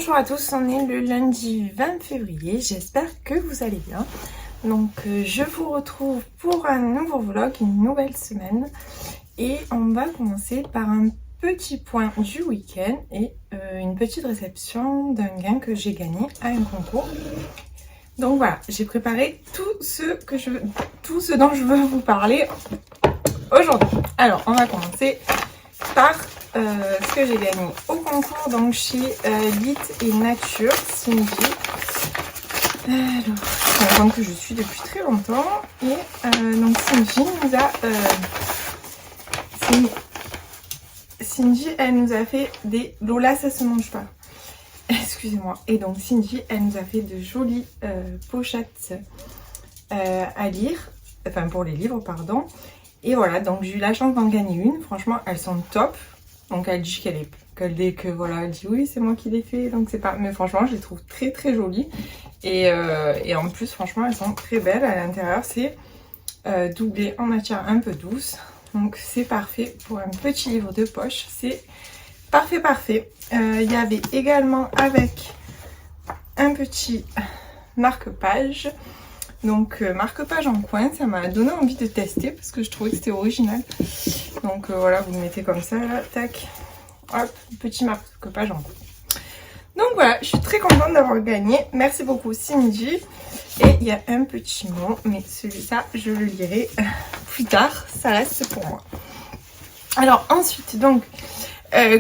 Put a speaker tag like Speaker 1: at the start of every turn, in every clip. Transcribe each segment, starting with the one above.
Speaker 1: Bonjour à tous, on est le lundi 20 février, j'espère que vous allez bien. Donc je vous retrouve pour un nouveau vlog, une nouvelle semaine. Et on va commencer par un petit point du week-end et une petite réception d'un gain que j'ai gagné à un concours. Donc voilà, j'ai préparé tout ce dont je veux vous parler aujourd'hui. Alors on va commencer par ce que j'ai gagné au concours, donc chez Lit et Nature, Cindy. Alors, c'est un compte que je suis depuis très longtemps. Et donc Cindy, elle nous a fait des... Lola, ça se mange pas. Excusez-moi. Et donc Cindy, elle nous a fait de jolies pochettes à lire. Enfin, pour les livres, pardon. Et voilà, donc j'ai eu la chance d'en gagner une. Franchement, elles sont top. Donc elle dit elle dit oui, c'est moi qui l'ai fait. Donc c'est pas... Mais franchement, je les trouve très très jolies. Et en plus, franchement, elles sont très belles. À l'intérieur, c'est doublé en matière un peu douce. Donc c'est parfait pour un petit livre de poche. C'est parfait, parfait. Il y avait également avec un petit marque-page. Donc marque-page en coin, ça m'a donné envie de tester parce que je trouvais que c'était original. Donc voilà, vous le mettez comme ça, là, tac. Hop, petit marque-page en coin. Donc voilà, je suis très contente d'avoir gagné. Merci beaucoup Cindy. Et il y a un petit mot, mais celui-là, je le lirai plus tard. Ça reste pour moi. Alors ensuite, donc,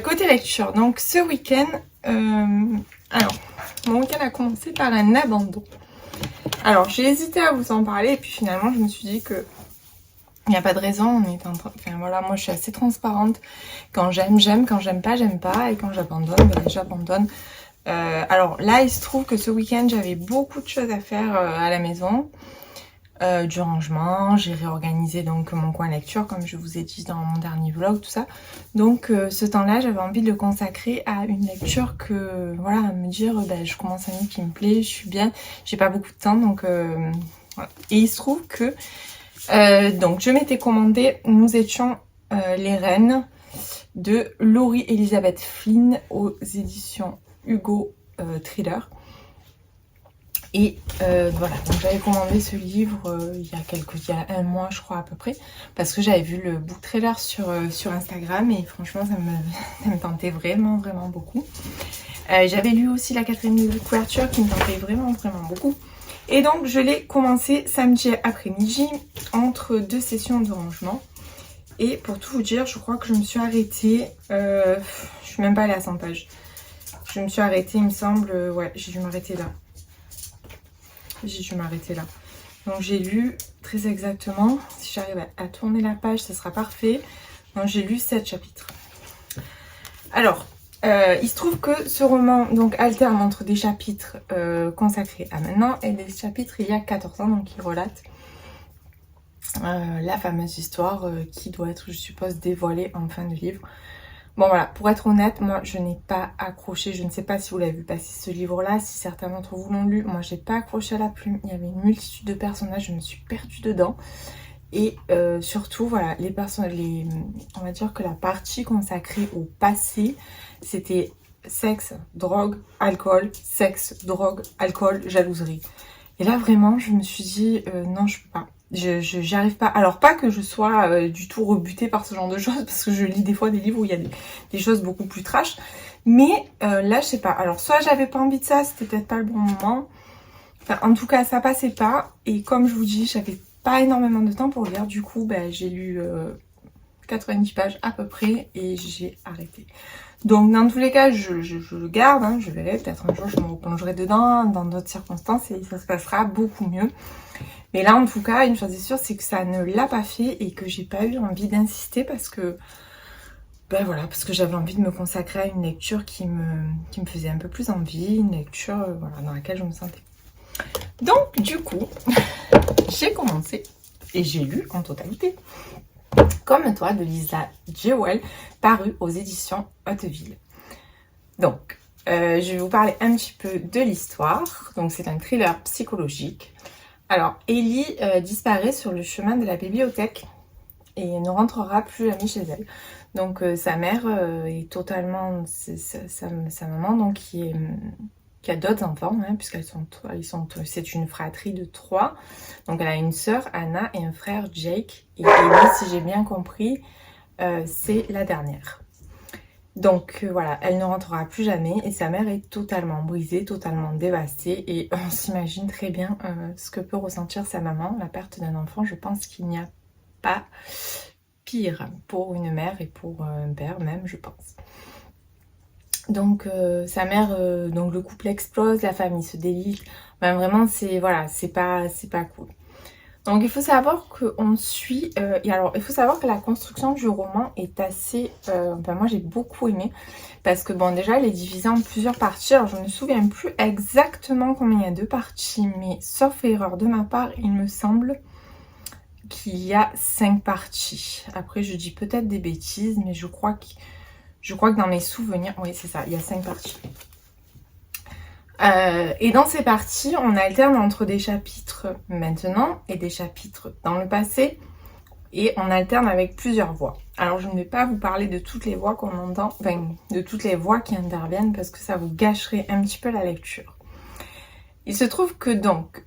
Speaker 1: côté lecture. Donc ce week-end, mon week-end a commencé par un abandon. Alors j'ai hésité à vous en parler et puis finalement je me suis dit que il n'y a pas de raison, on est en train... Enfin voilà, moi je suis assez transparente. Quand j'aime, j'aime. Quand j'aime pas, j'aime pas. Et quand j'abandonne, j'abandonne. Alors là, il se trouve que ce week-end, j'avais beaucoup de choses à faire à la maison. Du rangement, j'ai réorganisé donc mon coin lecture, comme je vous ai dit dans mon dernier vlog, tout ça. Donc ce temps-là, j'avais envie de le consacrer à une lecture que, voilà, à me dire, je commence un livre qui me plaît, je suis bien. J'ai pas beaucoup de temps, donc voilà. Et il se trouve que... donc je m'étais commandé, nous étions les reines de Laurie Elizabeth Flynn aux éditions Hugo Thriller. Et voilà, donc j'avais commandé ce livre il y a un mois je crois à peu près, parce que j'avais vu le book trailer sur Instagram et franchement ça me tentait vraiment beaucoup. J'avais lu aussi la 4e de couverture qui me tentait vraiment beaucoup. Et donc je l'ai commencé samedi après-midi entre deux sessions de rangement. Et pour tout vous dire, je crois que je me suis arrêtée, je suis même pas allée à 100 pages. Je me suis arrêtée, il me semble, ouais, j'ai dû m'arrêter là. Donc j'ai lu très exactement, si j'arrive à tourner la page, ça sera parfait. Donc j'ai lu 7 chapitres. Alors, il se trouve que ce roman donc alterne entre des chapitres consacrés à maintenant et des chapitres il y a 14 ans, donc il relate la fameuse histoire qui doit être, je suppose, dévoilée en fin de livre. Bon voilà, pour être honnête, moi je n'ai pas accroché, je ne sais pas si vous l'avez vu passer ce livre-là, si certains d'entre vous l'ont lu, moi j'ai pas accroché à la plume, il y avait une multitude de personnages, je me suis perdue dedans. Et surtout, voilà, on va dire que la partie consacrée au passé, c'était sexe, drogue, alcool, jalouserie. Et là vraiment, je me suis dit, non je peux pas. J'y arrive pas. Alors pas que je sois du tout rebutée par ce genre de choses, parce que je lis des fois des livres où il y a des choses beaucoup plus trash. Mais là, je sais pas. Alors soit j'avais pas envie de ça, c'était peut-être pas le bon moment. Enfin, en tout cas, ça passait pas. Et comme je vous dis, j'avais pas énormément de temps pour lire. Du coup, j'ai lu 90 pages à peu près et j'ai arrêté. Donc dans tous les cas, je le garde. Hein, je verrai. Peut-être un jour, je me replongerai dedans dans d'autres circonstances et ça se passera beaucoup mieux. Mais là, en tout cas, une chose est sûre, c'est que ça ne l'a pas fait et que j'ai pas eu envie d'insister parce que, voilà, parce que j'avais envie de me consacrer à une lecture qui me faisait un peu plus envie, une lecture, voilà, dans laquelle je me sentais. Donc, du coup, j'ai commencé et j'ai lu en totalité Comme toi de Lisa Jewell, paru aux éditions Hauteville. Donc, je vais vous parler un petit peu de l'histoire. Donc, c'est un thriller psychologique. Alors, Ellie disparaît sur le chemin de la bibliothèque et ne rentrera plus jamais chez elle. Donc sa mère est totalement, sa maman donc qui a d'autres enfants, hein, c'est une fratrie de 3. Donc elle a une sœur, Anna, et un frère, Jake. Et Ellie, si j'ai bien compris, c'est la dernière. Donc voilà, elle ne rentrera plus jamais et sa mère est totalement brisée, totalement dévastée. Et on s'imagine très bien ce que peut ressentir sa maman, la perte d'un enfant. Je pense qu'il n'y a pas pire pour une mère et pour un père même, je pense. Donc sa mère, donc le couple explose, la famille se délite. Ben, vraiment, c'est pas cool. Donc il faut savoir qu'on suit, et alors il faut savoir que la construction du roman est assez, moi j'ai beaucoup aimé, parce que bon déjà elle est divisée en plusieurs parties, alors je ne me souviens plus exactement combien il y a de parties, mais sauf erreur de ma part, il me semble qu'il y a 5 parties. Après je dis peut-être des bêtises, mais je crois que dans mes souvenirs, oui c'est ça, il y a 5 parties. Et dans ces parties, on alterne entre des chapitres maintenant et des chapitres dans le passé, et on alterne avec plusieurs voix. Alors je ne vais pas vous parler de toutes les voix qu'on entend, enfin de toutes les voix qui interviennent, parce que ça vous gâcherait un petit peu la lecture. Il se trouve que donc,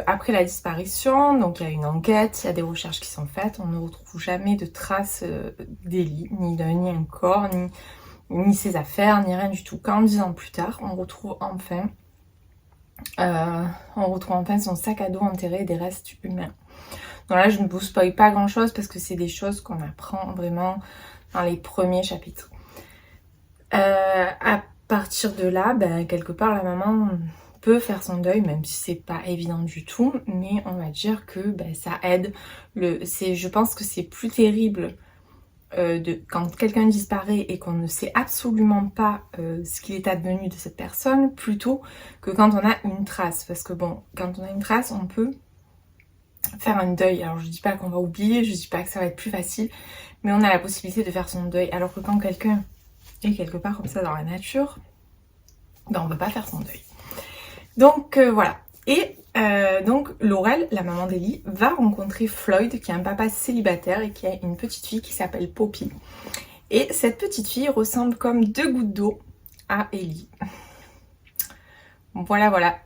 Speaker 1: après la disparition, donc il y a une enquête, il y a des recherches qui sont faites, on ne retrouve jamais de traces d'Ellie, ni un corps, ni ses affaires, ni rien du tout. 10 ans plus tard, on retrouve enfin son sac à dos enterré des restes humains. Donc là, je ne vous spoil pas grand chose parce que c'est des choses qu'on apprend vraiment dans les premiers chapitres. À partir de là, ben, quelque part, la maman peut faire son deuil, même si c'est pas évident du tout, mais on va dire que ben, ça aide. Je pense que c'est plus terrible quand quelqu'un disparaît et qu'on ne sait absolument pas ce qu'il est advenu de cette personne, plutôt que quand on a une trace. Parce que bon, quand on a une trace, on peut faire un deuil. Alors je dis pas qu'on va oublier, je dis pas que ça va être plus facile, mais on a la possibilité de faire son deuil. Alors que quand quelqu'un est quelque part comme ça dans la nature, ben on ne peut pas faire son deuil. Donc voilà. Et donc Laurel, la maman d'Ellie, va rencontrer Floyd, qui est un papa célibataire et qui a une petite fille qui s'appelle Poppy. Et cette petite fille ressemble comme 2 gouttes d'eau à Ellie. Voilà.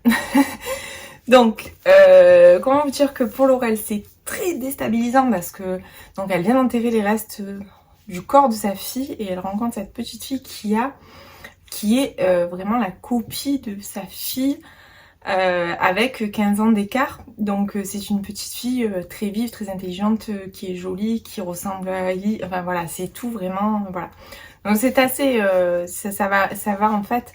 Speaker 1: Donc, comment vous dire que pour Laurel, c'est très déstabilisant parce que donc elle vient d'enterrer les restes du corps de sa fille et elle rencontre cette petite fille qui est vraiment la copie de sa fille, avec 15 ans d'écart. Donc c'est une petite fille très vive, très intelligente, qui est jolie, qui ressemble à Ellie. Enfin voilà, c'est tout vraiment, voilà. Donc c'est assez, ça va en fait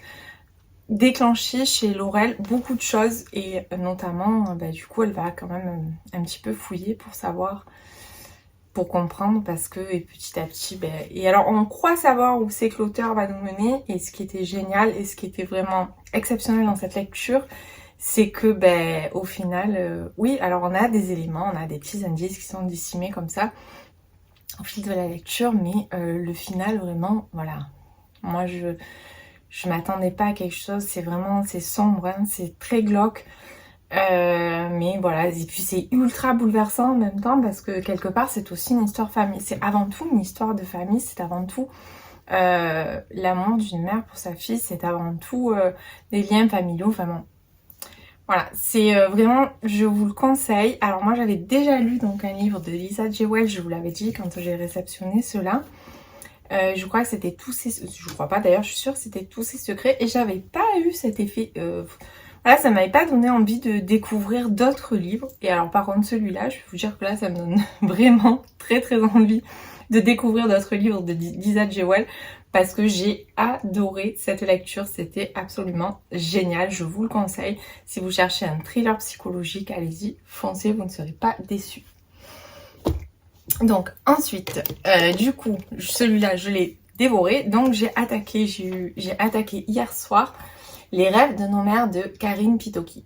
Speaker 1: déclencher chez Laurel beaucoup de choses, et notamment, du coup elle va quand même un petit peu fouiller pour savoir, pour comprendre, parce que et petit à petit, et alors on croit savoir où c'est que l'auteur va nous mener, et ce qui était génial et ce qui était vraiment exceptionnel dans cette lecture, c'est que au final, oui, alors on a des éléments, on a des petits indices qui sont dissimés comme ça au fil de la lecture, mais le final vraiment, voilà, moi je m'attendais pas à quelque chose, c'est sombre, hein, c'est très glauque, mais voilà, et puis c'est ultra bouleversant en même temps, parce que quelque part c'est aussi une histoire famille, c'est avant tout une histoire de famille, c'est avant tout l'amour d'une mère pour sa fille, c'est avant tout des liens familiaux, vraiment. Voilà, c'est vraiment, je vous le conseille. Alors moi j'avais déjà lu donc un livre de Lisa J. Welch, je vous l'avais dit quand j'ai réceptionné cela. Je crois que c'était je crois pas d'ailleurs, je suis sûre que c'était Tous ses secrets, et j'avais pas eu cet effet, voilà, ça m'avait pas donné envie de découvrir d'autres livres. Et alors par contre celui-là, je vais vous dire que là ça me donne vraiment très envie de découvrir d'autres livres de Lisa J. Welch, parce que j'ai adoré cette lecture, c'était absolument génial, je vous le conseille. Si vous cherchez un thriller psychologique, allez-y, foncez, vous ne serez pas déçus. Donc ensuite, du coup, celui-là je l'ai dévoré, donc j'ai attaqué hier soir Les rêves de nos mères de Karine Pitoki,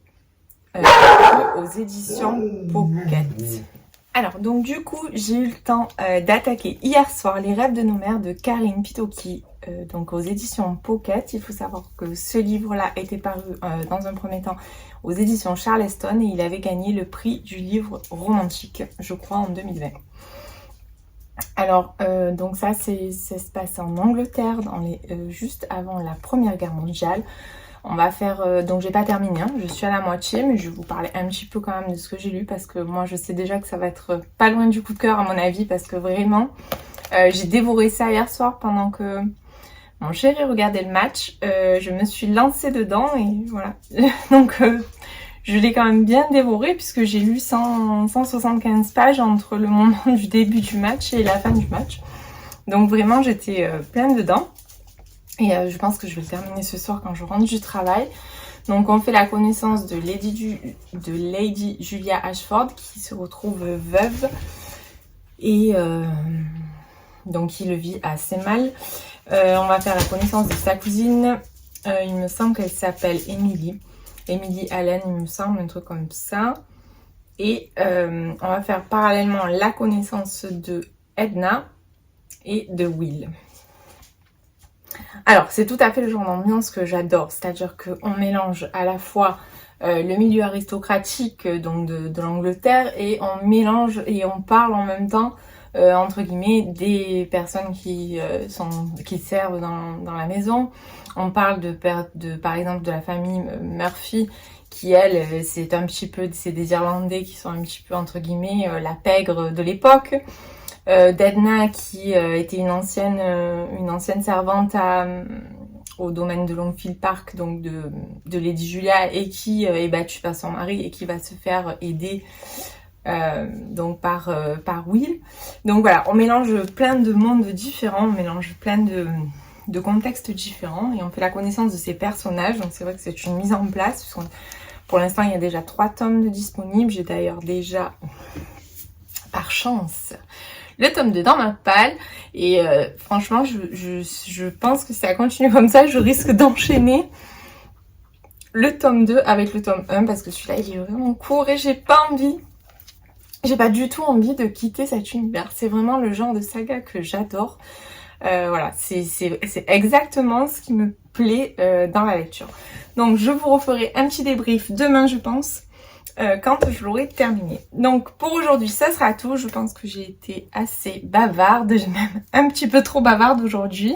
Speaker 1: aux éditions Pocket. Alors donc du coup j'ai eu le temps d'attaquer hier soir Les rêves de nos mères de Karine Pitoki, donc aux éditions Pocket. Il faut savoir que ce livre-là était paru dans un premier temps aux éditions Charleston, et il avait gagné le prix du livre romantique, je crois, en 2020. Alors, donc ça se passe en Angleterre, juste avant la Première Guerre mondiale. On va faire, donc j'ai pas terminé, hein, je suis à la moitié, mais je vais vous parler un petit peu quand même de ce que j'ai lu, parce que moi je sais déjà que ça va être pas loin du coup de cœur à mon avis, parce que vraiment, j'ai dévoré ça hier soir pendant que mon chéri regardait le match. Je me suis lancée dedans et voilà. Donc je l'ai quand même bien dévoré, puisque j'ai lu 175 pages entre le moment du début du match et la fin du match. Donc vraiment j'étais pleine dedans. Et je pense que je vais le terminer ce soir quand je rentre du travail. Donc on fait la connaissance de Lady Julia Ashford, qui se retrouve veuve et donc qui le vit assez mal. On va faire la connaissance de sa cousine. Il me semble qu'elle s'appelle Emily Allen, il me semble, un truc comme ça. Et on va faire parallèlement la connaissance de Edna et de Will. Alors, c'est tout à fait le genre d'ambiance que j'adore, c'est-à-dire qu'on mélange à la fois le milieu aristocratique donc de l'Angleterre, et on mélange et on parle en même temps, entre guillemets, des personnes qui servent dans la maison. On parle par exemple de la famille Murphy, qui elle, c'est des Irlandais qui sont un petit peu, entre guillemets, la pègre de l'époque. D'Edna, qui était une ancienne servante au domaine de Longfield Park, donc de Lady Julia, et qui est battue par son mari et qui va se faire aider donc par Will. Donc voilà, on mélange plein de mondes différents, on mélange plein de contextes différents, et on fait la connaissance de ces personnages. Donc c'est vrai que c'est une mise en place, puisque pour l'instant il y a déjà 3 tomes de disponibles. J'ai d'ailleurs déjà, par chance, le tome 2 dans ma palle, et franchement je pense que si ça continue comme ça, je risque d'enchaîner le tome 2 avec le tome 1, parce que celui-là il est vraiment court et j'ai pas du tout envie de quitter cet univers. C'est vraiment le genre de saga que j'adore. Voilà, c'est exactement ce qui me plaît dans la lecture. Donc je vous referai un petit débrief demain, je pense, quand je l'aurai terminé. Donc pour aujourd'hui, ça sera tout. Je pense que j'ai été assez bavarde, même un petit peu trop bavarde aujourd'hui.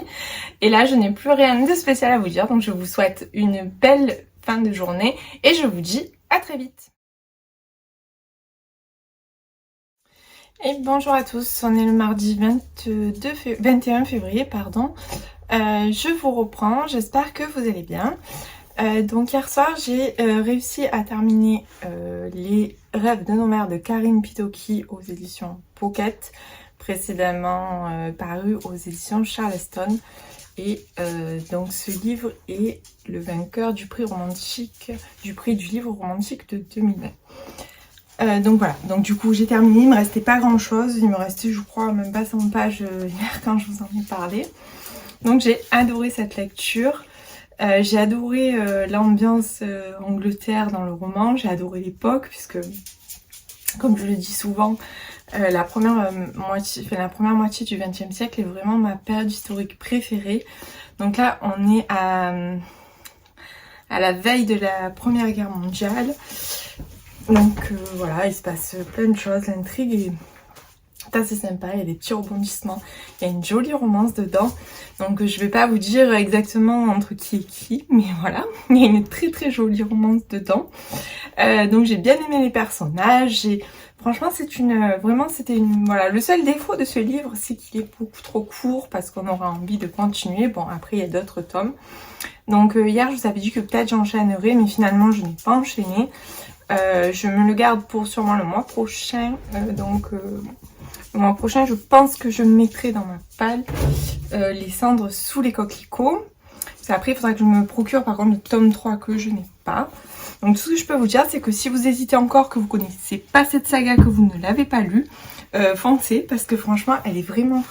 Speaker 1: Et là, je n'ai plus rien de spécial à vous dire. Donc je vous souhaite une belle fin de journée et je vous dis à très vite. Et bonjour à tous, on est le mardi 21 février, pardon. Je vous reprends, j'espère que vous allez bien. Donc hier soir, j'ai réussi à terminer Les Rêves de nos mères de Karine Pitoki aux éditions Pocket, précédemment paru aux éditions Charleston. Et donc ce livre est le vainqueur du prix du livre romantique de 2020. Donc voilà, donc du coup j'ai terminé, il me restait pas grand chose, il me restait je crois même pas 100 pages hier quand je vous en ai parlé. Donc j'ai adoré cette lecture. J'ai adoré l'ambiance Angleterre dans le roman, j'ai adoré l'époque, puisque comme je le dis souvent, la première moitié du XXe siècle est vraiment ma période historique préférée. Donc là on est à la veille de la Première Guerre mondiale. Donc voilà, il se passe plein de choses, l'intrigue est assez sympa, il y a des petits rebondissements, il y a une jolie romance dedans. Donc je vais pas vous dire exactement entre qui et qui, mais voilà, il y a une très très jolie romance dedans. Donc j'ai bien aimé les personnages, franchement voilà, le seul défaut de ce livre, c'est qu'il est beaucoup trop court, parce qu'on aura envie de continuer. Bon, après il y a d'autres tomes. Donc hier je vous avais dit que peut-être j'enchaînerai, mais finalement je n'ai pas enchaîné. Je me le garde pour sûrement le mois prochain. Le mois prochain, je pense que je mettrai dans ma palle Les cendres sous les coquelicots. Après, il faudra que je me procure par contre le tome 3 que je n'ai pas. Donc tout ce que je peux vous dire, c'est que si vous hésitez encore, que vous connaissez pas cette saga, que vous ne l'avez pas lue, foncez, parce que franchement, elle est vraiment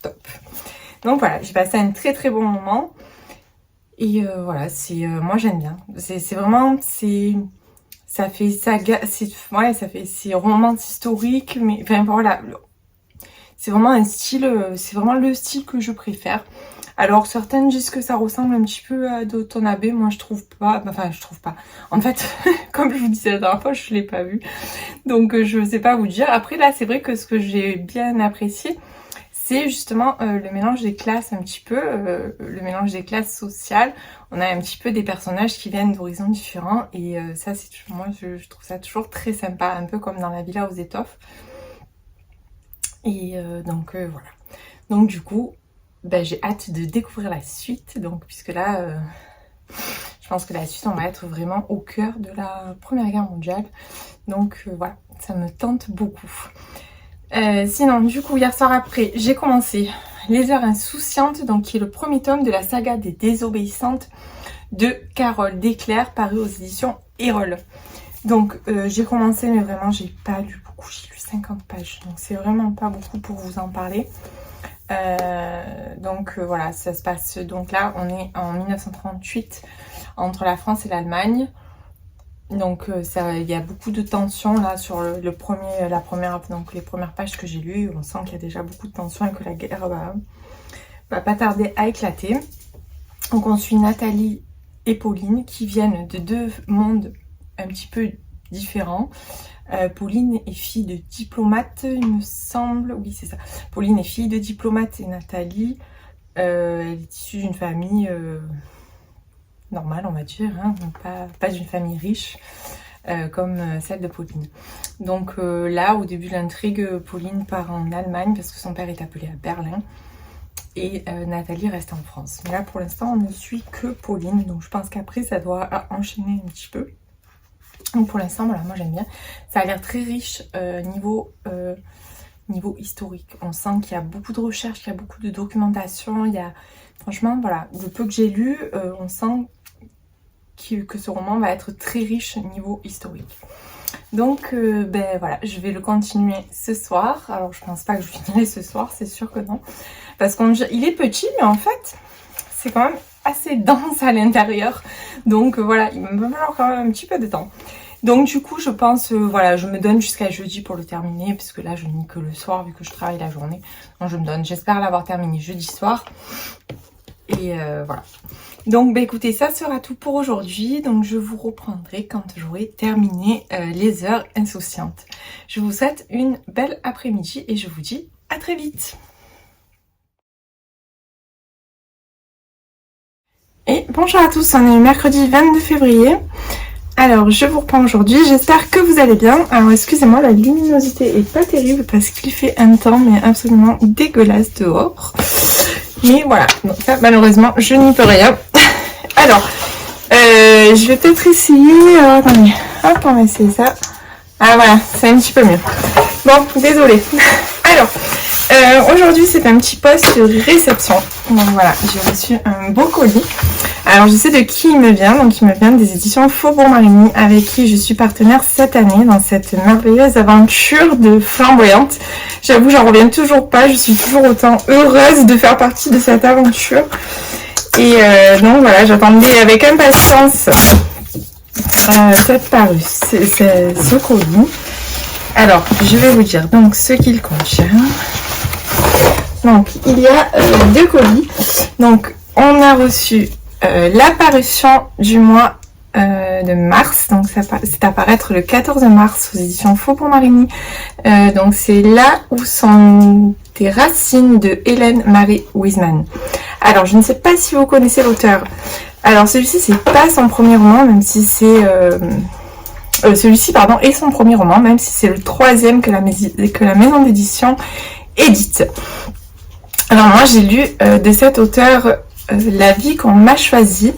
Speaker 1: top. Donc voilà, j'ai passé un très très bon moment. Et voilà, moi j'aime bien. C'est romance historique, mais enfin voilà, c'est vraiment le style que je préfère. Alors certaines disent que ça ressemble un petit peu à d'Otoon Abbey, moi je trouve pas, enfin je trouve pas. En fait, comme je vous disais la dernière fois, je l'ai pas vu, donc je sais pas vous dire. Après là, c'est vrai que ce que j'ai bien apprécié, c'est justement le mélange des classes un petit peu, le mélange des classes sociales. On a un petit peu des personnages qui viennent d'horizons différents et ça, c'est moi je trouve ça toujours très sympa, un peu comme dans la Villa aux Étoffes. Et donc voilà. Donc du coup, ben, j'ai hâte de découvrir la suite. Donc puisque là, je pense que la suite, on va être vraiment au cœur de la Première Guerre mondiale. Donc voilà, ça me tente beaucoup. Sinon, du coup, hier soir après, j'ai commencé Les Heures Insouciantes, donc qui est le premier tome de la saga des Désobéissantes de Carole Desclers, paru aux éditions Erol. Donc j'ai commencé, mais vraiment j'ai pas lu beaucoup, j'ai lu 50 pages, donc c'est vraiment pas beaucoup pour vous en parler. Donc voilà, ça se passe, donc là on est en 1938 entre la France et l'Allemagne. Donc il y a beaucoup de tensions là sur les premières pages que j'ai lues. On sent qu'il y a déjà beaucoup de tensions et que la guerre va pas tarder à éclater. Donc on suit Nathalie et Pauline qui viennent de deux mondes un petit peu différents. Pauline est fille de diplomate, il me semble. Oui, c'est ça. Pauline est fille de diplomate et Nathalie, elle est issue d'une famille normale, on va dire, hein, pas d'une famille riche comme celle de Pauline. Donc là, au début de l'intrigue, Pauline part en Allemagne parce que son père est appelé à Berlin. Et Nathalie reste en France. Mais là, pour l'instant, on ne suit que Pauline. Donc, je pense qu'après, ça doit enchaîner un petit peu. Donc, pour l'instant, voilà, moi, j'aime bien. Ça a l'air très riche niveau historique. On sent qu'il y a beaucoup de recherches, qu'il y a beaucoup de documentation. Franchement, voilà, le peu que j'ai lu, on sent que ce roman va être très riche niveau historique. Donc, ben voilà, je vais le continuer ce soir. Alors, je pense pas que je finirai ce soir, c'est sûr que non. Parce qu'il est petit, mais en fait, c'est quand même assez dense à l'intérieur. Donc voilà, il va me falloir quand même un petit peu de temps. Donc du coup, je pense, voilà, je me donne jusqu'à jeudi pour le terminer. Puisque là, je lis que le soir, vu que je travaille la journée. Donc je me donne, j'espère l'avoir terminé jeudi soir. Et voilà. Donc bah, écoutez, ça sera tout pour aujourd'hui. Donc je vous reprendrai quand j'aurai terminé Les Heures Insouciantes. Je vous souhaite une belle après-midi et je vous dis à très vite. Et bonjour à tous, on est le mercredi 22 février. Alors, je vous reprends aujourd'hui, j'espère que vous allez bien. Alors, excusez-moi, la luminosité est pas terrible parce qu'il fait un temps, mais absolument dégueulasse dehors. Mais voilà, donc ça, malheureusement, je n'y peux rien. Alors, je vais peut-être essayer... attendez, hop, on va essayer ça. Ah voilà, c'est un petit peu mieux. Bon, désolée. Alors... aujourd'hui c'est un petit post de réception. Donc voilà, j'ai reçu un beau colis. Alors je sais de qui il me vient. Donc il me vient des éditions Faubourg Marigny, avec qui je suis partenaire cette année dans cette merveilleuse aventure de flamboyante. J'avoue, j'en reviens toujours pas. Je suis toujours autant heureuse de faire partie de cette aventure. Et donc voilà, j'attendais avec impatience ce colis. Alors, je vais vous dire donc ce qu'il contient. Donc, il y a deux colis. Donc, on a reçu la parution du mois de mars. Donc, c'est à paraître le 14 mars aux éditions Faubourg Marigny. Donc, c'est Là où sont des racines de Hélène Marie Wiesmann. Alors, je ne sais pas si vous connaissez l'auteur. Alors, celui-ci, c'est pas son premier roman, même si c'est... celui-ci, pardon, est son premier roman, même si c'est le troisième que la maison d'édition édite. Alors moi, j'ai lu de cet auteur La vie qu'on m'a choisie,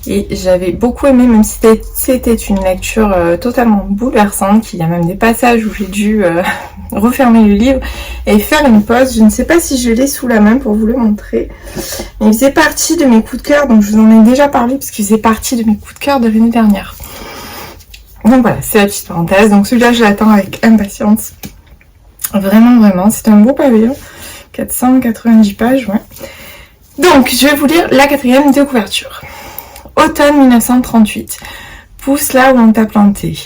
Speaker 1: et j'avais beaucoup aimé, même si c'était une lecture totalement bouleversante, qu'il y a même des passages où j'ai dû refermer le livre et faire une pause. Je ne sais pas si je l'ai sous la main pour vous le montrer, mais il faisait partie de mes coups de cœur, donc je vous en ai déjà parlé, parce qu'il faisait partie de mes coups de cœur de l'année dernière. Donc voilà, c'est la petite parenthèse. Donc celui-là, je l'attends avec impatience. Vraiment, vraiment. C'est un beau pavé. 490 pages, ouais. Donc, je vais vous lire la quatrième de couverture. Automne 1938. Pousse là où on t'a planté.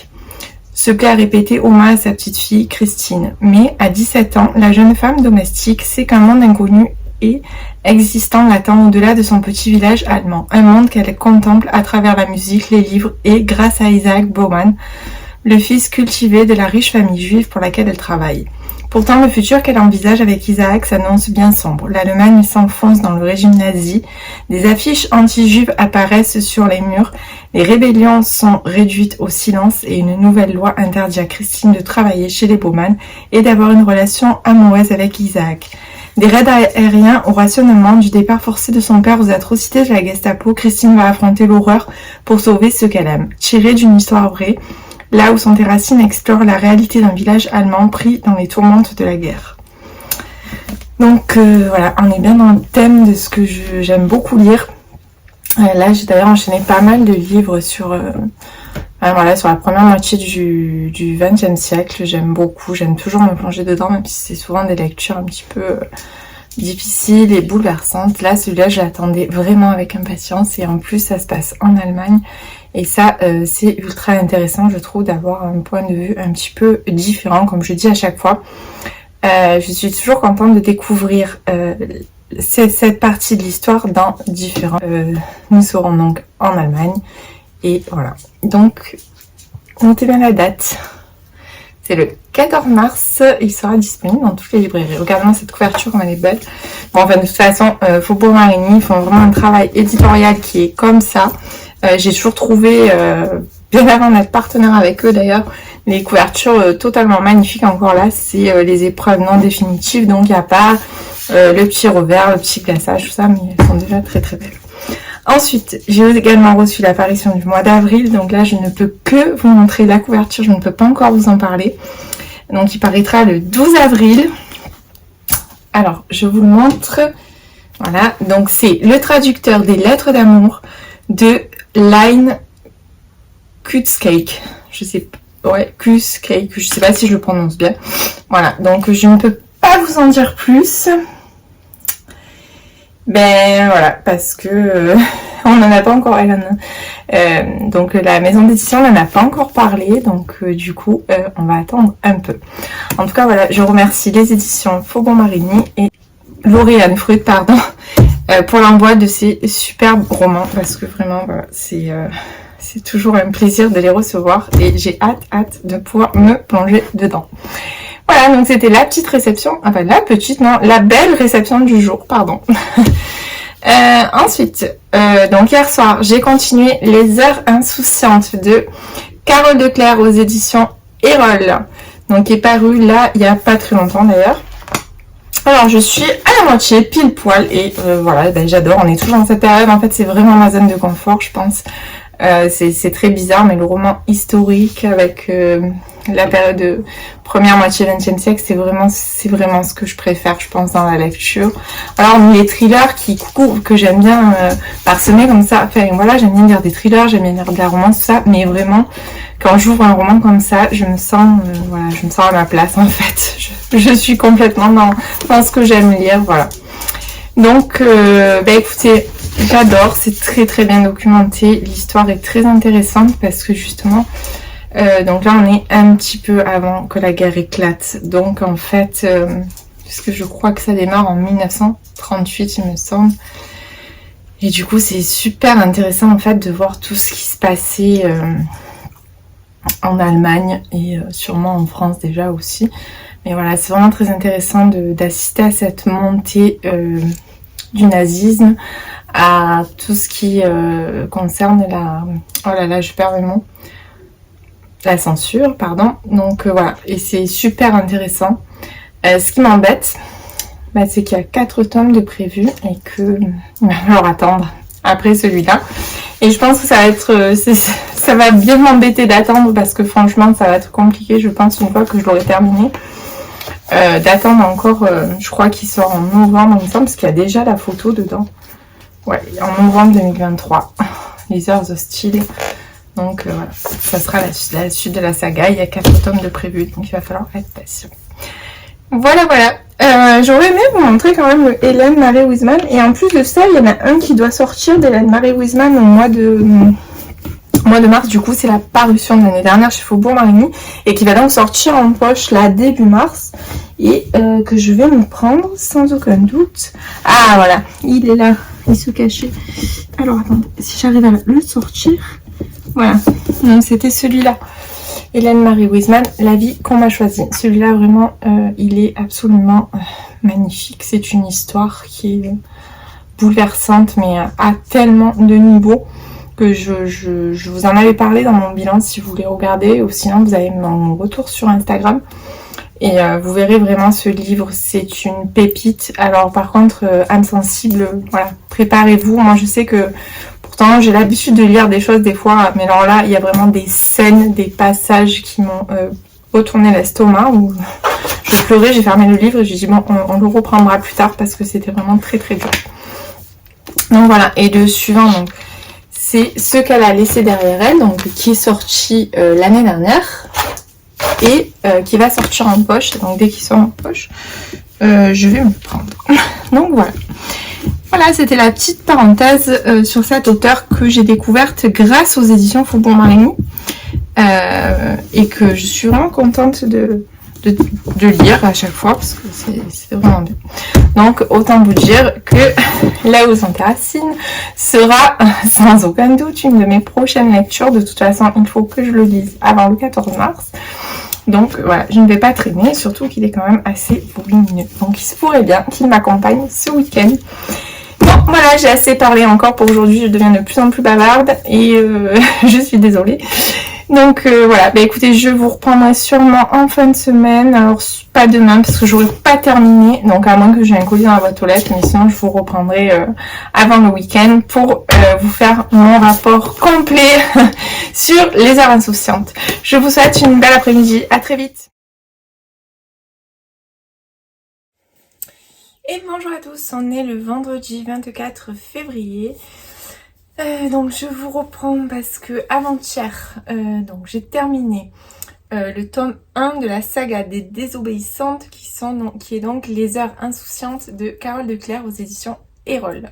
Speaker 1: Ce qu'a répété Oma à sa petite fille, Christine. Mais, à 17 ans, la jeune femme domestique sait qu'un monde inconnu et existant latent au-delà de son petit village allemand. Un monde qu'elle contemple à travers la musique, les livres et grâce à Isaac Bauman, le fils cultivé de la riche famille juive pour laquelle elle travaille. Pourtant, le futur qu'elle envisage avec Isaac s'annonce bien sombre. L'Allemagne s'enfonce dans le régime nazi, des affiches anti-juives apparaissent sur les murs, les rébellions sont réduites au silence et une nouvelle loi interdit à Christine de travailler chez les Bauman et d'avoir une relation amoureuse avec Isaac. Des raids aériens au rationnement, du départ forcé de son père aux atrocités de la Gestapo, Christine va affronter l'horreur pour sauver ce qu'elle aime. Tirée d'une histoire vraie, là où sont tes racines explore la réalité d'un village allemand pris dans les tourmentes de la guerre. Donc voilà, on est bien dans le thème de ce que j'aime beaucoup lire. Là, j'ai d'ailleurs enchaîné pas mal de livres sur, voilà, sur la première moitié du XXe siècle. J'aime beaucoup, j'aime toujours me plonger dedans, même si c'est souvent des lectures un petit peu difficiles et bouleversantes. Là, celui-là, je l'attendais vraiment avec impatience et en plus, ça se passe en Allemagne. Et ça, c'est ultra intéressant, je trouve, d'avoir un point de vue un petit peu différent, comme je dis à chaque fois. Je suis toujours contente de découvrir cette partie de l'histoire dans différents... nous serons donc en Allemagne. Et voilà. Donc, notez bien la date. C'est le 14 mars. Il sera disponible dans toutes les librairies. Regardez-moi cette couverture, comme elle est belle. Bon, enfin, de toute façon, Faubourg Marigny, ils font vraiment un travail éditorial qui est comme ça. J'ai toujours trouvé, bien avant d'être partenaire avec eux d'ailleurs, les couvertures totalement magnifiques. Encore là, c'est les épreuves non définitives, donc il n'y a pas le petit revers, le petit glaçage, tout ça, mais elles sont déjà très très belles. Ensuite, j'ai également reçu l'apparition du mois d'avril, donc là je ne peux que vous montrer la couverture, je ne peux pas encore vous en parler. Donc il paraîtra le 12 avril. Alors, je vous le montre. Voilà, donc c'est le traducteur des lettres d'amour de Line Kutzcake. Je sais pas, ouais, Kutzcake, je sais pas si je le prononce bien. Voilà, donc je ne peux pas vous en dire plus. Ben voilà, parce que on n'en a pas encore, donc la maison d'édition n'en a pas encore parlé, donc du coup on va attendre un peu. En tout cas voilà, je remercie les éditions Faubourg Marigny et Lauriane Fruit, pardon, pour l'envoi de ces superbes romans, parce que vraiment voilà, c'est toujours un plaisir de les recevoir et j'ai hâte de pouvoir me plonger dedans. Voilà, donc c'était la petite réception, enfin la belle réception du jour, pardon. Ensuite, donc hier soir, j'ai continué Les Heures Insouciantes de Carole Leclerc aux éditions Erol, donc qui est paru là il n'y a pas très longtemps d'ailleurs. Alors je suis à la moitié, pile poil, et voilà, ben, j'adore, on est toujours dans cette période, en fait c'est vraiment ma zone de confort je pense. C'est très bizarre, mais le roman historique avec la période de première moitié 20e siècle, c'est vraiment ce que je préfère, je pense, dans la lecture. Alors, les thrillers qui courent, que j'aime bien parsemer comme ça, enfin voilà, j'aime bien lire des thrillers, j'aime bien lire de la romance, tout ça, mais vraiment, quand j'ouvre un roman comme ça, je me sens, voilà, je me sens à ma place, en fait. Je suis complètement dans ce que j'aime lire, voilà. Donc, bah écoutez, j'adore, c'est très très bien documenté, l'histoire est très intéressante parce que justement, donc là on est un petit peu avant que la guerre éclate, donc en fait, puisque je crois que ça démarre en 1938 il me semble, et du coup c'est super intéressant en fait de voir tout ce qui se passait en Allemagne et sûrement en France déjà aussi, mais voilà c'est vraiment très intéressant d'assister à cette montée du nazisme, à tout ce qui concerne la... Oh là là, je perds le mot. La censure, pardon. Donc voilà, et c'est super intéressant. Ce qui m'embête, bah, c'est qu'il y a 4 tomes de prévus et que il va falloir attendre après celui-là. Et je pense que ça va être... ça va bien m'embêter d'attendre parce que franchement, ça va être compliqué, je pense, une fois que je l'aurai terminé. D'attendre encore, je crois qu'il sort en novembre, il me semble, parce qu'il y a déjà la photo dedans. Ouais, en novembre 2023, Les Heures Hostiles. Donc voilà, ça sera la suite de la saga. Il y a 4 tomes de prévus, donc il va falloir être patient. Voilà. J'aurais aimé vous montrer quand même le Hélène Marie Wiesmann. Et en plus de ça, il y en a un qui doit sortir d'Hélène Marie Wiesmann au mois de mars. Du coup, c'est la parution de l'année dernière chez Faubourg Marigny et qui va donc sortir en poche là début mars. et que je vais me prendre sans aucun doute. Ah voilà, il est là, il se cachait. Alors attendez, si j'arrive à le sortir. Voilà, donc c'était celui-là. Hélène Marie Wiesmann, La vie qu'on m'a choisie. Celui-là vraiment, il est absolument magnifique. C'est une histoire qui est bouleversante, mais à tellement de niveaux que je vous en avais parlé dans mon bilan si vous voulez regarder, ou sinon vous avez mon retour sur Instagram. Et vous verrez vraiment ce livre, c'est une pépite. Alors par contre, âme sensible, voilà, préparez-vous. Moi je sais que pourtant j'ai l'habitude de lire des choses des fois, mais alors là il y a vraiment des scènes, des passages qui m'ont retourné l'estomac, où je pleurais, j'ai fermé le livre et j'ai dit bon, on le reprendra plus tard parce que c'était vraiment très très dur. Donc voilà, et le suivant, donc c'est Ce qu'elle a laissé derrière elle, donc qui est sorti l'année dernière et qui va sortir en poche. Donc dès qu'il sort en poche, je vais me le prendre. Donc voilà. Voilà, c'était la petite parenthèse sur cette auteure que j'ai découverte grâce aux éditions Faubourg-Marigny et que je suis vraiment contente de lire à chaque fois parce que c'est vraiment bien. Donc autant vous dire que Là où sont tes racines sera sans aucun doute une de mes prochaines lectures. De toute façon, il faut que je le lise avant le 14 mars. Donc voilà, je ne vais pas traîner, surtout qu'il est quand même assez volumineux. Donc il se pourrait bien qu'il m'accompagne ce week-end. Bon, voilà, j'ai assez parlé encore pour aujourd'hui. Je deviens de plus en plus bavarde et je suis désolée. Donc voilà, bah écoutez, je vous reprendrai sûrement en fin de semaine. Alors pas demain parce que j'aurai pas terminé, donc à moins que j'ai un colis dans la boîte aux lettres, mais sinon je vous reprendrai avant le week-end pour vous faire mon rapport complet sur les heures insouciantes. Je vous souhaite une belle après-midi, à très vite. Et bonjour à tous, on est le vendredi 24 février. Donc je vous reprends parce que avant-hier, donc j'ai terminé le tome 1 de la saga des désobéissantes qui est donc Les heures insouciantes de Carole Declercq aux éditions Erol.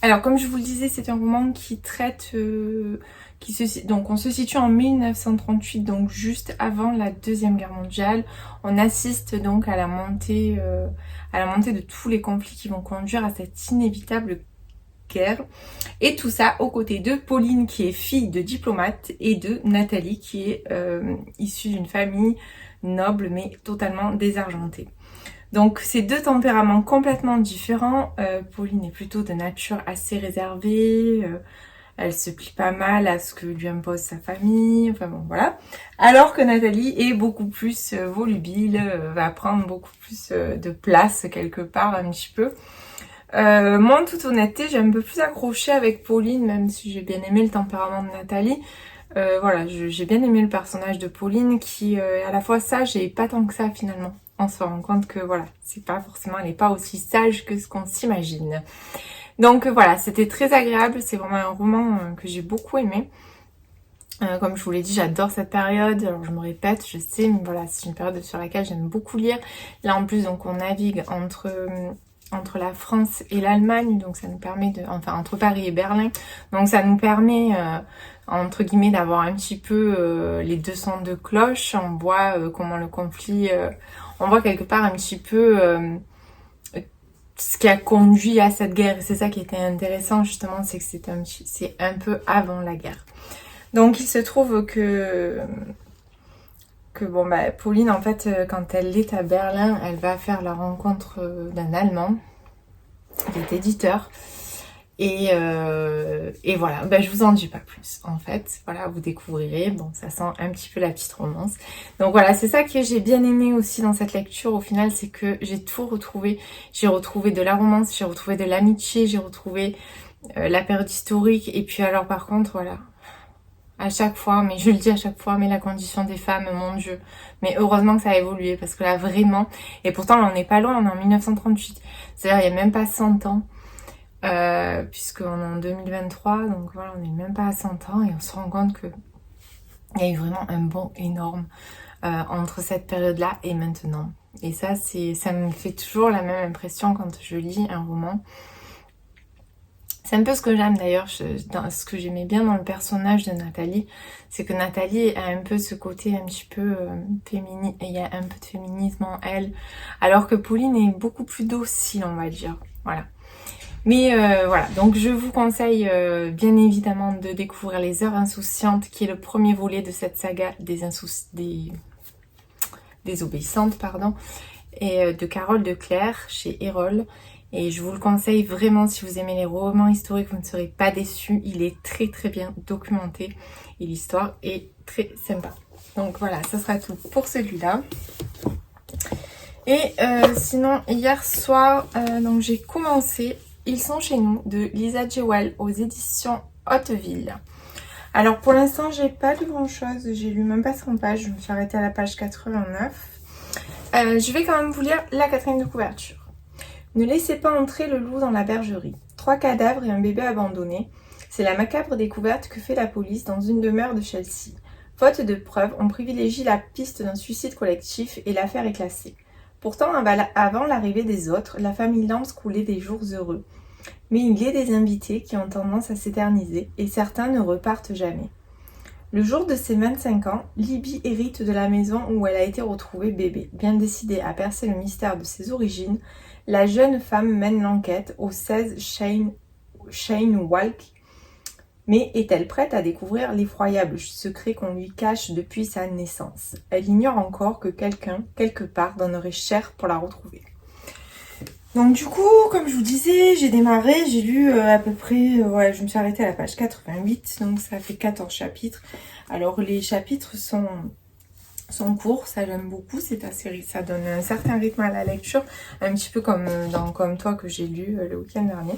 Speaker 1: Alors comme je vous le disais, c'est un roman qui traite, donc on se situe en 1938, donc juste avant la Deuxième Guerre mondiale. On assiste donc à la montée de tous les conflits qui vont conduire à cette inévitable guerre. Et tout ça aux côtés de Pauline qui est fille de diplomate et de Nathalie qui est issue d'une famille noble mais totalement désargentée. Donc c'est deux tempéraments complètement différents. Pauline est plutôt de nature assez réservée, elle se plie pas mal à ce que lui impose sa famille, enfin bon voilà. Alors que Nathalie est beaucoup plus volubile, va prendre beaucoup plus de place quelque part un petit peu. Moi en toute honnêteté j'ai un peu plus accroché avec Pauline, même si j'ai bien aimé le tempérament de Nathalie. Voilà, j'ai bien aimé le personnage de Pauline qui est à la fois sage et pas tant que ça finalement. On se rend compte que voilà, c'est pas forcément, elle n'est pas aussi sage que ce qu'on s'imagine. Donc voilà, c'était très agréable, c'est vraiment un roman que j'ai beaucoup aimé. Comme je vous l'ai dit, j'adore cette période, alors je me répète, je sais, mais voilà, c'est une période sur laquelle j'aime beaucoup lire. Là en plus, donc on navigue entre la France et l'Allemagne, donc ça nous permet entre Paris et Berlin, donc ça nous permet entre guillemets d'avoir un petit peu les deux sons de cloche. On voit comment le conflit, on voit quelque part un petit peu ce qui a conduit à cette guerre. Et c'est ça qui était intéressant justement, c'est que c'est un peu avant la guerre. Donc il se trouve que bon bah Pauline en fait quand elle est à Berlin, elle va faire la rencontre d'un Allemand qui est éditeur. Et voilà, ben, je vous en dis pas plus en fait, voilà, vous découvrirez, bon ça sent un petit peu la petite romance. Donc voilà, c'est ça que j'ai bien aimé aussi dans cette lecture au final, c'est que j'ai tout retrouvé. J'ai retrouvé de la romance, j'ai retrouvé de l'amitié, j'ai retrouvé la période historique, et puis alors par contre voilà, à chaque fois, mais je le dis à chaque fois, mais la condition des femmes, mon Dieu. Mais heureusement que ça a évolué, parce que là vraiment, et pourtant on n'est pas loin, on est en 1938, c'est-à-dire il n'y a même pas 100 ans. Puisqu'on est en 2023, donc voilà, on n'est même pas à 100 ans et on se rend compte que il y a eu vraiment un bond énorme entre cette période-là et maintenant. Et ça me fait toujours la même impression quand je lis un roman. C'est un peu ce que j'aime d'ailleurs, ce que j'aimais bien dans le personnage de Nathalie, c'est que Nathalie a un peu ce côté un petit peu féminin, et il y a un peu de féminisme en elle, alors que Pauline est beaucoup plus docile, on va dire, voilà. Mais voilà, donc je vous conseille bien évidemment de découvrir Les Heures Insouciantes, qui est le premier volet de cette saga des obéissantes, pardon, et de Carole Leclerc chez Erol. Et je vous le conseille vraiment si vous aimez les romans historiques, vous ne serez pas déçus. Il est très très bien documenté et l'histoire est très sympa. Donc voilà, ça sera tout pour celui-là. Et sinon, hier soir, donc j'ai commencé Ils sont chez nous de Lisa Jewell aux éditions Hauteville. Alors pour l'instant, j'ai pas lu grand chose, j'ai lu même pas 100 pages, je me suis arrêtée à la page 89. Je vais quand même vous lire la quatrième de couverture. Ne laissez pas entrer le loup dans la bergerie. 3 cadavres et un bébé abandonné. C'est la macabre découverte que fait la police dans une demeure de Chelsea. Faute de preuves, on privilégie la piste d'un suicide collectif et l'affaire est classée. Pourtant, avant l'arrivée des autres, la famille Lance coulait des jours heureux. Mais il y a des invités qui ont tendance à s'éterniser et certains ne repartent jamais. Le jour de ses 25 ans, Libby hérite de la maison où elle a été retrouvée bébé. Bien décidée à percer le mystère de ses origines, la jeune femme mène l'enquête au 16 Shane Walk. Mais est-elle prête à découvrir l'effroyable secret qu'on lui cache depuis sa naissance? Elle ignore encore que quelqu'un, quelque part, donnerait cher pour la retrouver. Donc du coup, comme je vous disais, j'ai démarré, j'ai lu à peu près, ouais, je me suis arrêtée à la page 88, donc ça fait 14 chapitres. Alors les chapitres sont courts, ça j'aime beaucoup, c'est assez, ça donne un certain rythme à la lecture, un petit peu comme dans Comme toi que j'ai lu le week-end dernier.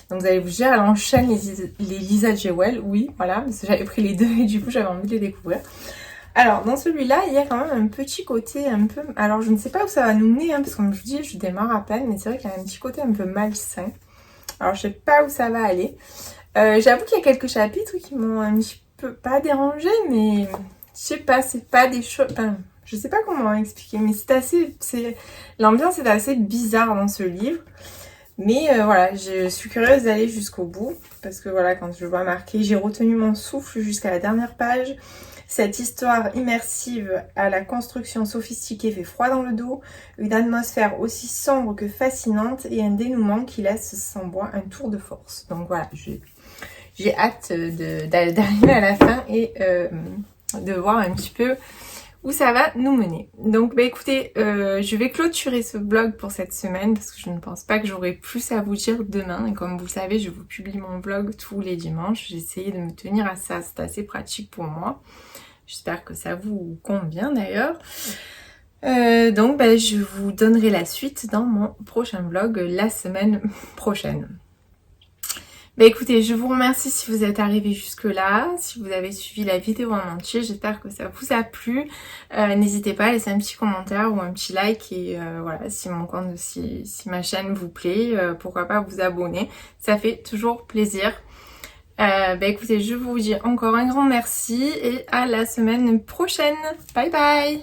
Speaker 1: Donc vous allez vous dire, elle enchaîne les Lisa Jewell, oui, voilà, parce que j'avais pris les deux et du coup j'avais envie de les découvrir. Alors, dans celui-là, il y a quand même un petit côté un peu... Alors, je ne sais pas où ça va nous mener, hein, parce que comme je vous dis, je démarre à peine, mais c'est vrai qu'il y a un petit côté un peu malsain. Alors, je sais pas où ça va aller. J'avoue qu'il y a quelques chapitres qui m'ont un petit peu... pas dérangé, mais... Je sais pas, c'est pas des choses... Enfin, je sais pas comment expliquer, mais c'est assez... L'ambiance est assez bizarre dans ce livre. Mais voilà, je suis curieuse d'aller jusqu'au bout, parce que voilà, quand je vois marqué, j'ai retenu mon souffle jusqu'à la dernière page. Cette histoire immersive à la construction sophistiquée fait froid dans le dos, une atmosphère aussi sombre que fascinante et un dénouement qui laisse sans moi un tour de force. Donc voilà, j'ai hâte d'arriver à la fin et de voir un petit peu où ça va nous mener. Donc bah écoutez, je vais clôturer ce vlog pour cette semaine parce que je ne pense pas que j'aurai plus à vous dire demain. Et comme vous le savez, je vous publie mon vlog tous les dimanches. J'ai essayé de me tenir à ça, c'est assez pratique pour moi. J'espère que ça vous convient d'ailleurs. Donc bah, je vous donnerai la suite dans mon prochain vlog la semaine prochaine. Bah écoutez, je vous remercie si vous êtes arrivés jusque là, si vous avez suivi la vidéo en entier, j'espère que ça vous a plu. N'hésitez pas à laisser un petit commentaire ou un petit like et voilà, si ma chaîne vous plaît, pourquoi pas vous abonner, ça fait toujours plaisir. Bah écoutez, je vous dis encore un grand merci et à la semaine prochaine. Bye bye!